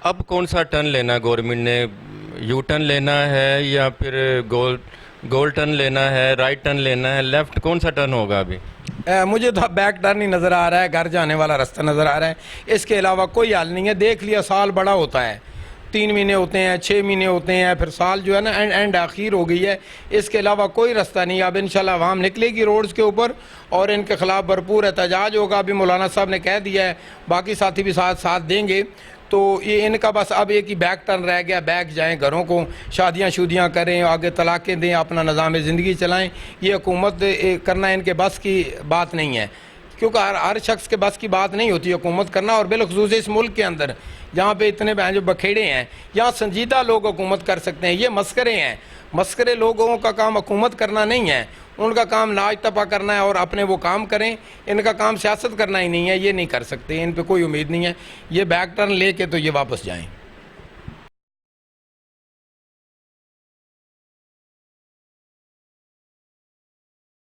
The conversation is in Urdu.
اب کون سا ٹرن لینا ہے گورنمنٹ نے؟ یو ٹرن لینا ہے یا پھر گول ٹرن لینا ہے، رائٹ ٹرن لینا ہے، لیفٹ کون سا ٹرن ہوگا ابھی؟ مجھے تو بیک ٹرن ہی نظر آ رہا ہے، گھر جانے والا رستہ نظر آ رہا ہے، اس کے علاوہ کوئی حل نہیں ہے۔ دیکھ لیا سال بڑا ہوتا ہے، 3 مہینے ہوتے ہیں، 6 مہینے ہوتے ہیں، پھر سال جو ہے نا اینڈ آخر ہو گئی ہے۔ اس کے علاوہ کوئی رستہ نہیں ہے۔ اب انشاءاللہ عوام نکلے گی روڈز کے اوپر اور ان کے خلاف بھرپور احتجاج ہوگا۔ ابھی مولانا صاحب نے کہہ دیا ہے، باقی ساتھی بھی ساتھ دیں گے۔ تو یہ ان کا بس اب ایک ہی بیک ٹرن رہ گیا، بیک جائیں گھروں کو، شادیاں کریں، آگے طلاقیں دیں، اپنا نظام زندگی چلائیں۔ یہ حکومت کرنا ان کے بس کی بات نہیں ہے، کیونکہ ہر شخص کے بس کی بات نہیں ہوتی حکومت کرنا، اور بالخصوص اس ملک کے اندر جہاں پہ اتنے جو بکھیڑے ہیں، یہاں سنجیدہ لوگ حکومت کر سکتے ہیں۔ یہ مسخرے ہیں، مسخرے لوگوں کا کام حکومت کرنا نہیں ہے، ان کا کام ناچ ٹپا کرنا ہے اور اپنے وہ کام کریں۔ ان کا کام سیاست کرنا ہی نہیں ہے، یہ نہیں کر سکتے، ان پہ کوئی امید نہیں ہے۔ یہ بیک ٹرن لے کے تو یہ واپس جائیں۔